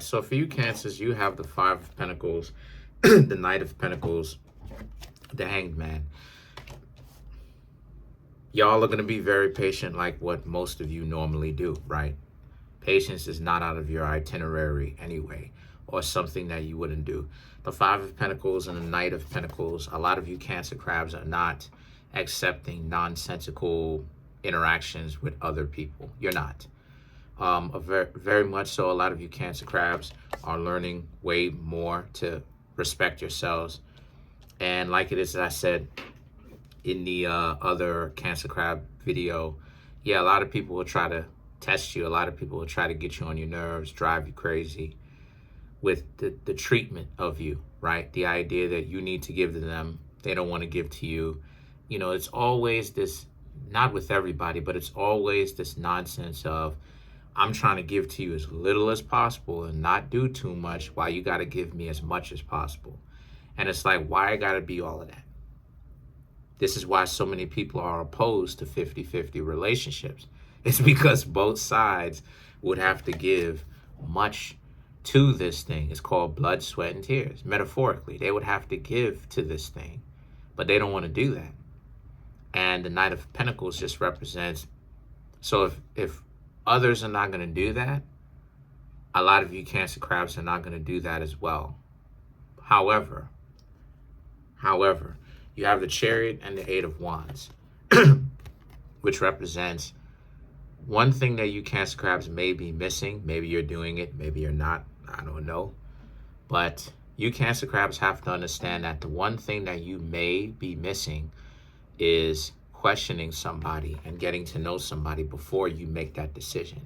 So for you Cancers, you have the Five of Pentacles, the Knight of Pentacles, the Hanged Man. Y'all are going to be very patient like what most of you normally do, right? Patience is not out of your itinerary anyway, or something that you wouldn't do. The Five of Pentacles and the Knight of Pentacles, a lot of you Cancer crabs are not accepting nonsensical interactions with other people. You're not. Very much so, a lot of you Cancer crabs are learning way more to respect yourselves. And like it is, as I said in the other Cancer crab video, yeah, a lot of people will try to test you. A lot of people will try to get you on your nerves, drive you crazy with the treatment of you, right? The idea that you need to give to them, they don't want to give to you. You know, it's always this, not with everybody, but it's always this nonsense of, I'm trying to give to you as little as possible and not do too much while you got to give me as much as possible. And it's like, why I got to be all of that? This is why so many people are opposed to 50-50 relationships. It's because both sides would have to give much to this thing. It's called blood, sweat, and tears. Metaphorically, they would have to give to this thing, but they don't want to do that. And the Knight of Pentacles just represents, so if others are not going to do that, a lot of you Cancer crabs are not going to do that as well. However, you have the Chariot and the Eight of Wands, which represents one thing that you Cancer crabs may be missing. Maybe you're doing it, maybe you're not, I don't know. But you Cancer crabs have to understand that the one thing that you may be missing is questioning somebody and getting to know somebody before you make that decision.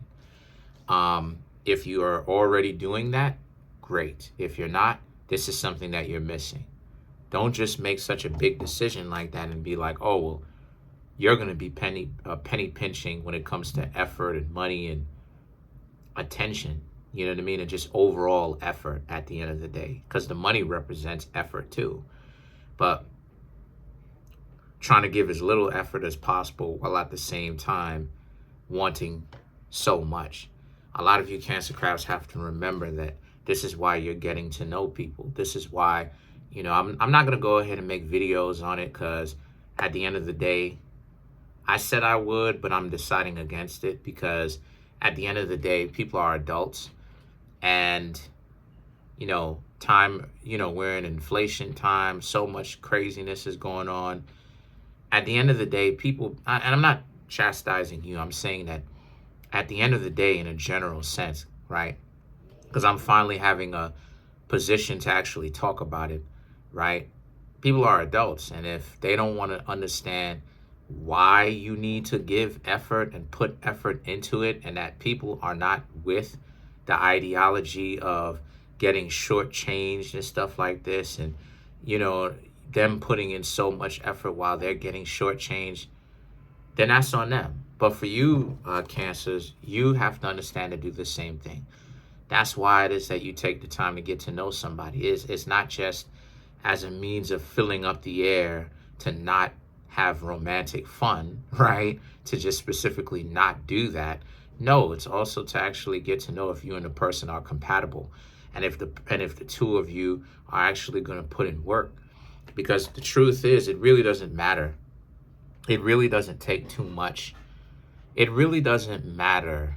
If you are already doing that, great. If you're not, this is something that you're missing. Don't just make such a big decision like that and be like, oh, well, you're going to be penny pinching when it comes to effort and money and attention. You know what I mean? And just overall effort at the end of the day, because the money represents effort too. But trying to give as little effort as possible while at the same time wanting so much. A lot of you Cancer crabs have to remember that this is why you're getting to know people. This is why, you know, I'm not going to go ahead and make videos on it, because at the end of the day, I said I would, but I'm deciding against it, because at the end of the day, people are adults, and, you know, time, you know, we're in inflation time, so much craziness is going on. At the end of the day, people, and I'm not chastising you, I'm saying that at the end of the day, in a general sense, right? Because I'm finally having a position to actually talk about it, right? People are adults, and if they don't want to understand why you need to give effort and put effort into it, and that people are not with the ideology of getting shortchanged and stuff like this, and, you know, them putting in so much effort while they're getting shortchanged, then that's on them. But for you, Cancers, you have to understand to do the same thing. That's why it is that you take the time to get to know somebody. It's not just as a means of filling up the air to not have romantic fun, right? To just specifically not do that. No, it's also to actually get to know if you and the person are compatible, and if the two of you are actually going to put in work. Because the truth is, it really doesn't matter. It really doesn't take too much. It really doesn't matter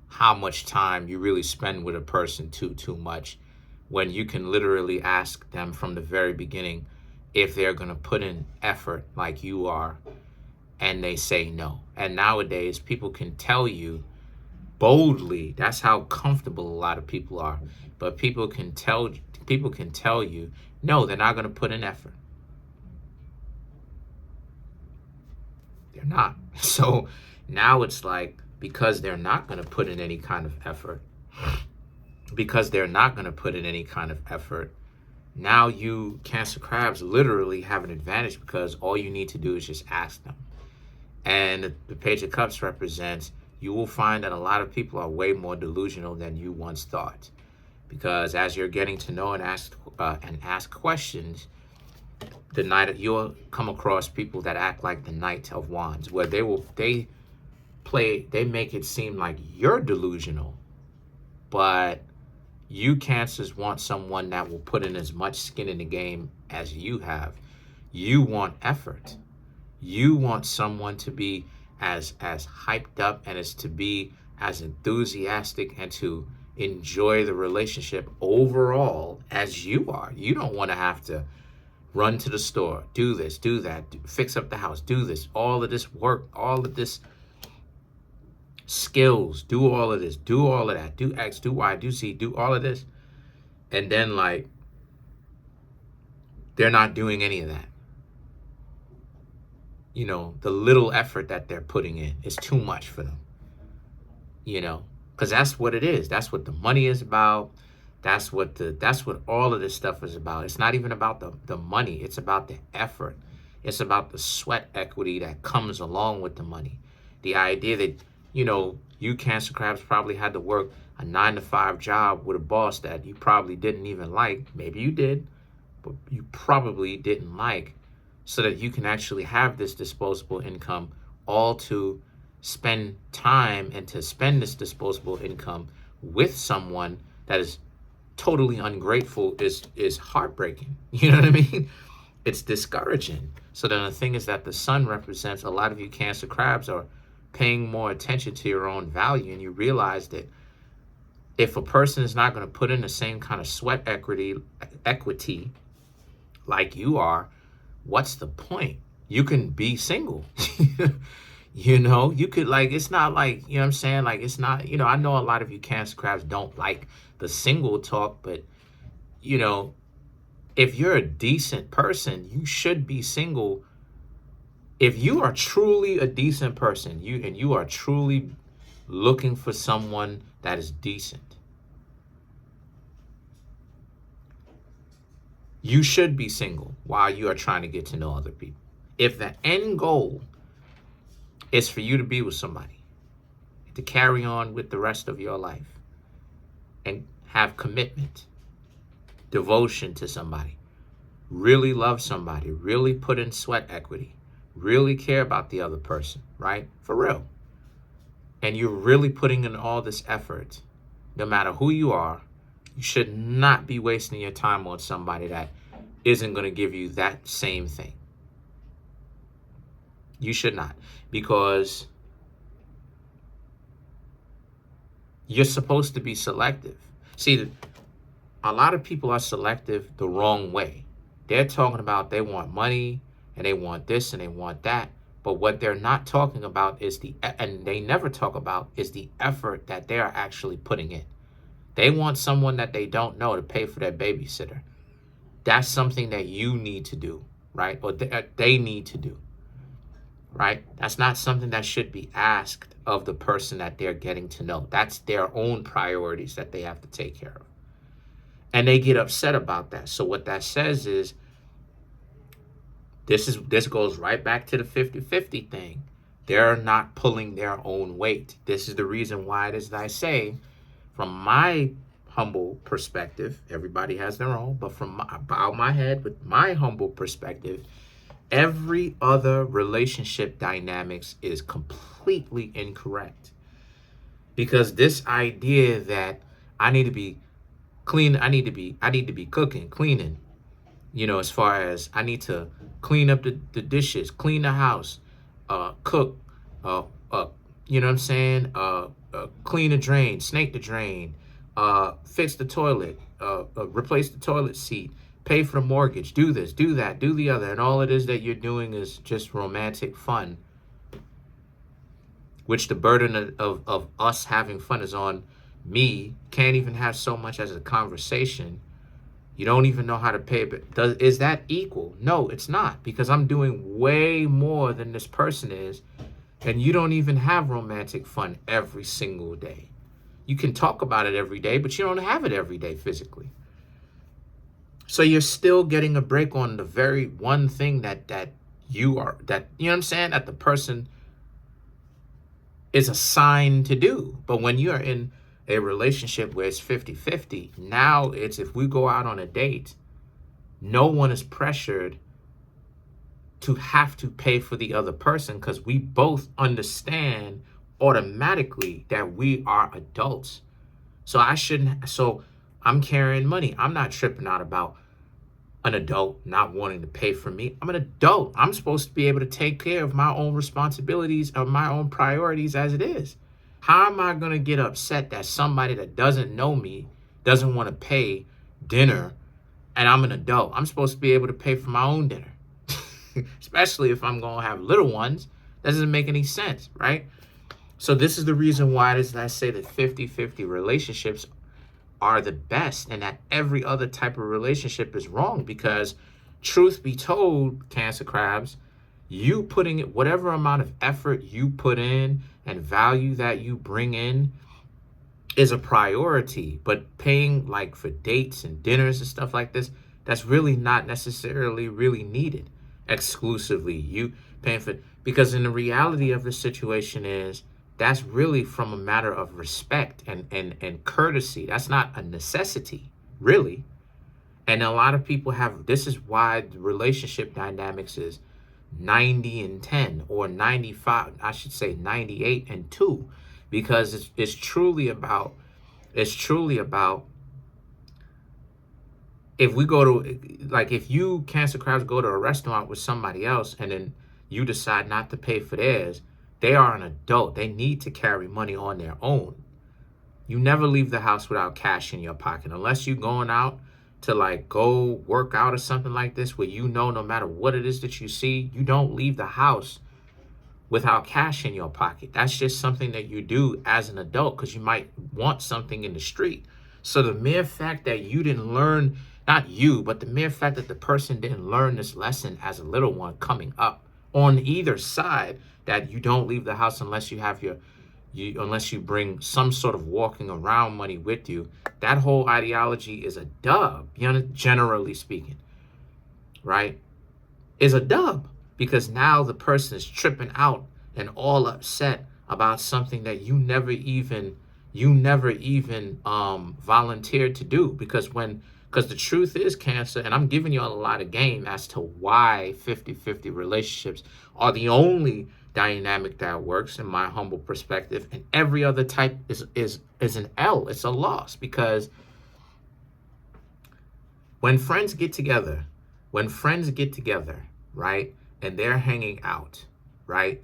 how much time you really spend with a person too much, when you can literally ask them from the very beginning if they're going to put in effort like you are, and they say no. And nowadays, people can tell you boldly, that's how comfortable a lot of people are, but people can tell you, no, they're not going to put in effort. They're not. So now it's like, because they're not going to put in any kind of effort, now you Cancer crabs literally have an advantage, because all you need to do is just ask them. And the Page of Cups represents, you will find that a lot of people are way more delusional than you once thought. Because as you're getting to know and ask questions, you'll come across people that act like the Knight of Wands, where they make it seem like you're delusional, but you cancers want someone that will put in as much skin in the game as you have. You want effort. You want someone to be as hyped up and as to be as enthusiastic and to enjoy the relationship overall as you are. You don't want to have to run to the store, do this, do that, fix up the house, do this, all of this work, all of this skills, do all of this, do all of that, do X, do Y, do Z, do all of this. And then like, they're not doing any of that. You know, the little effort that they're putting in is too much for them. You know, because that's what it is. That's what the money is about. That's what all of this stuff is about. It's not even about the money. It's about the effort. It's about the sweat equity that comes along with the money. The idea that, you know, you Cancer Crabs probably had to work a 9-to-5 job with a boss that you probably didn't even like. Maybe you did, but you probably didn't like, so that you can actually have this disposable income, all to spend time and to spend this disposable income with someone that is totally ungrateful is heartbreaking. You know what I mean? It's discouraging. So then the thing is that the sun represents, a lot of you Cancer Crabs are paying more attention to your own value, and you realize that if a person is not going to put in the same kind of sweat equity like you are, what's the point? You can be single. You know, you could, like, it's not like, you know what I'm saying? Like, it's not, you know, I know a lot of you Cancer Crabs don't like the single talk, but, you know, if you're a decent person, you should be single. If you are truly a decent person, you are truly looking for someone that is decent, you should be single while you are trying to get to know other people. If the end goal is for you to be with somebody, to carry on with the rest of your life and have commitment, devotion to somebody, really love somebody, really put in sweat equity, really care about the other person, right? For real. And you're really putting in all this effort, no matter who you are, you should not be wasting your time on somebody that isn't going to give you that same thing. You should not, because you're supposed to be selective. See, a lot of people are selective the wrong way. They're talking about they want money and they want this and they want that. But what they're not talking about is and they never talk about, is the effort that they're actually putting in. They want someone that they don't know to pay for their babysitter. That's something that you need to do, right? Or they need to do. Right? That's not something that should be asked of the person that they're getting to know. That's their own priorities that they have to take care of. And they get upset about that. So what that says is, this goes right back to the 50-50 thing. They're not pulling their own weight. This is the reason why it is that I say, from my humble perspective, everybody has their own, but from I bow my head with my humble perspective, every other relationship dynamics is completely incorrect. Because this idea that I need to be clean, I need to be cooking, cleaning, you know, as far as I need to clean up the dishes, clean the house, cook, you know what I'm saying? Clean the drain, snake the drain, fix the toilet, replace the toilet seat, pay for the mortgage, do this, do that, do the other. And all it is that you're doing is just romantic fun, which the burden of us having fun is on me. Can't even have so much as a conversation. You don't even know how to pay. But is that equal? No, it's not, because I'm doing way more than this person is. And you don't even have romantic fun every single day. You can talk about it every day, but you don't have it every day physically. So you're still getting a break on the very one thing that you know what I'm saying, that the person is assigned to do. But when you're in a relationship where it's 50-50, now it's, if we go out on a date, no one is pressured to have to pay for the other person, because we both understand automatically that we are adults. So I'm carrying money. I'm not tripping out about an adult not wanting to pay for me. I'm an adult. I'm supposed to be able to take care of my own responsibilities or my own priorities as it is. How am I going to get upset that somebody that doesn't know me doesn't want to pay dinner and I'm an adult? I'm supposed to be able to pay for my own dinner, especially if I'm going to have little ones. That doesn't make any sense, right? So this is the reason why I say that 50-50 relationships are the best and that every other type of relationship is wrong, because truth be told, Cancer Crabs, you putting it, whatever amount of effort you put in and value that you bring in is a priority, but paying like for dates and dinners and stuff like this, that's really not necessarily really needed exclusively. You paying for, because in the reality of the situation is, that's really from a matter of respect and courtesy. That's not a necessity, really. And a lot of people have, this is why the relationship dynamics is 90 and 10, or 95, I should say 98 and 2, because it's truly about, if we go to, like, if you Cancer Crabs go to a restaurant with somebody else and then you decide not to pay for theirs, they are an adult. They need to carry money on their own. You never leave the house without cash in your pocket, unless you're going out to like go work out or something like this, where you know no matter what it is that you see, you don't leave the house without cash in your pocket. That's just something that you do as an adult because you might want something in the street. So the mere fact that you didn't learn, not you, but the mere fact that the person didn't learn this lesson as a little one coming up on either side, that you don't leave the house unless you have unless you bring some sort of walking around money with you, that whole ideology is a dub, generally speaking, right? Is a dub, because now the person is tripping out and all upset about something that you never even volunteered to do. Because the truth is, Cancer, and I'm giving you a lot of game as to why 50-50 relationships are the only dynamic that works in my humble perspective, and every other type is an L. It's a loss, because when friends get together, right, and they're hanging out, right,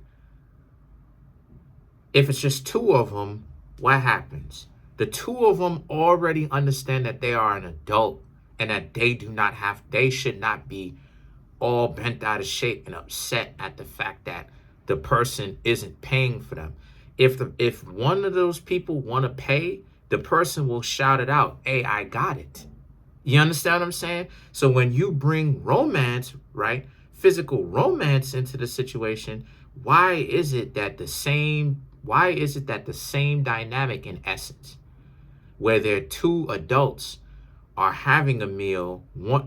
if it's just two of them, what happens? The two of them already understand that they are an adult and that they should not be all bent out of shape and upset at the fact that the person isn't paying for them. If one of those people want to pay, the person will shout it out. Hey, I got it. You understand what I'm saying? So when you bring romance, right, physical romance into the situation, why is it that the same dynamic in essence, where there are two adults are having a meal, one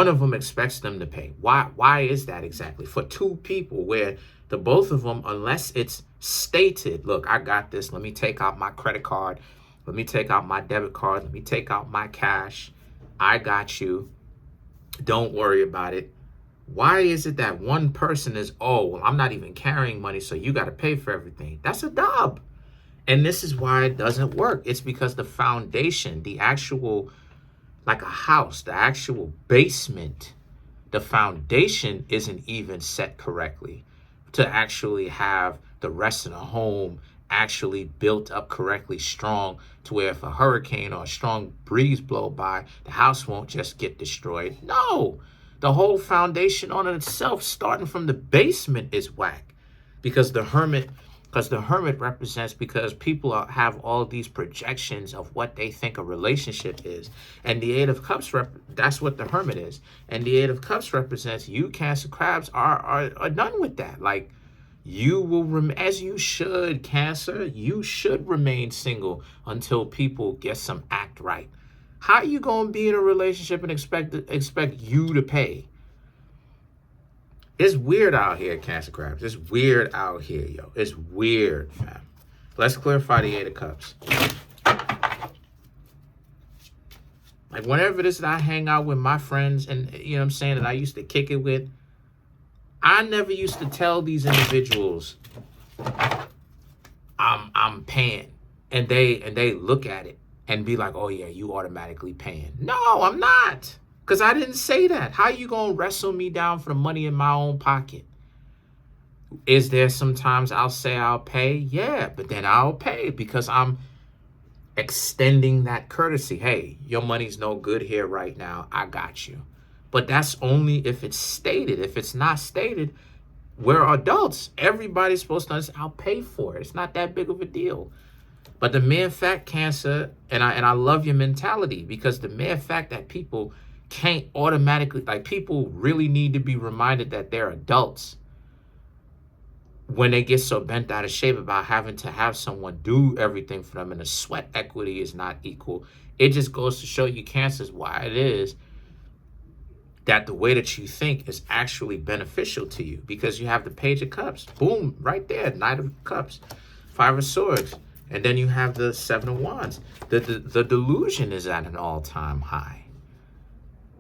of them expects them to pay? Why is that exactly? For two people, where the both of them, unless it's stated, look, I got this, let me take out my credit card, let me take out my debit card, let me take out my cash, I got you, don't worry about it. Why is it that one person is, oh, well, I'm not even carrying money, so you got to pay for everything? That's a dub. And this is why it doesn't work. It's because the foundation, the actual, like a house, the actual basement, the foundation isn't even set correctly to actually have the rest of the home actually built up correctly, strong, to where if a hurricane or a strong breeze blow by, the house won't just get destroyed. No, the whole foundation on itself, starting from the basement, is whack. Because the hermit represents, because people have all these projections of what they think a relationship is. And the Eight of Cups, that's what the Hermit is. And the Eight of Cups represents you, Cancer Crabs, are done with that. Like, you will, as you should, Cancer, you should remain single until people get some act right. How are you going to be in a relationship and expect you to pay? It's weird out here, Cancer Crabs. It's weird out here, yo. It's weird, fam. Let's clarify the Eight of Cups. Like, whenever it is that I hang out with my friends and, you know what I'm saying, that I used to kick it with, I never used to tell these individuals I'm paying. And they look at it and be like, oh yeah, you automatically paying. No, I'm not. Because I didn't say that. How you gonna wrestle me down for the money in my own pocket? Is there sometimes I'll say I'll pay? Yeah, but then I'll pay because I'm extending that courtesy. Hey, your money's no good here right now. I got you. But that's only if it's stated. If it's not stated, we're adults. Everybody's supposed to understand, I'll pay for it. It's not that big of a deal. But the mere fact, Cancer, and I love your mentality, because the mere fact that people can't automatically, like, people really need to be reminded that they're adults when they get so bent out of shape about having to have someone do everything for them, and the sweat equity is not equal. It just goes to show you, Cancers, why it is that the way that you think is actually beneficial to you, because you have the Page of Cups. Boom, right there, Knight of Cups, Five of Swords. And then you have the Seven of Wands. The delusion is at an all-time high.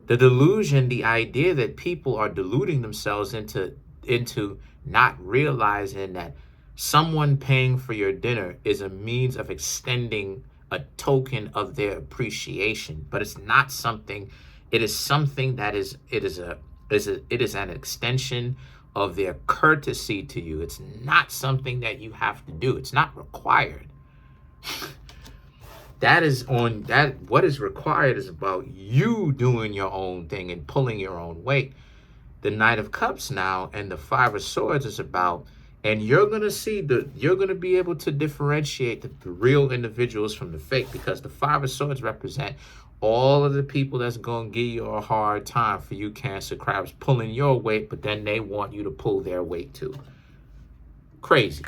The delusion, the idea that people are deluding themselves into not realizing that someone paying for your dinner is a means of extending a token of their appreciation. But it's not something, it is something that it is an extension of their courtesy to you. It's not something that you have to do. It's not required. That is on that. What is required is about you doing your own thing and pulling your own weight. The Knight of Cups now and the Five of Swords is about, and you're gonna see you're gonna be able to differentiate the real individuals from the fake, because the Five of Swords represent all of the people that's gonna give you a hard time for you, Cancer crabs, pulling your weight, but then they want you to pull their weight too. Crazy.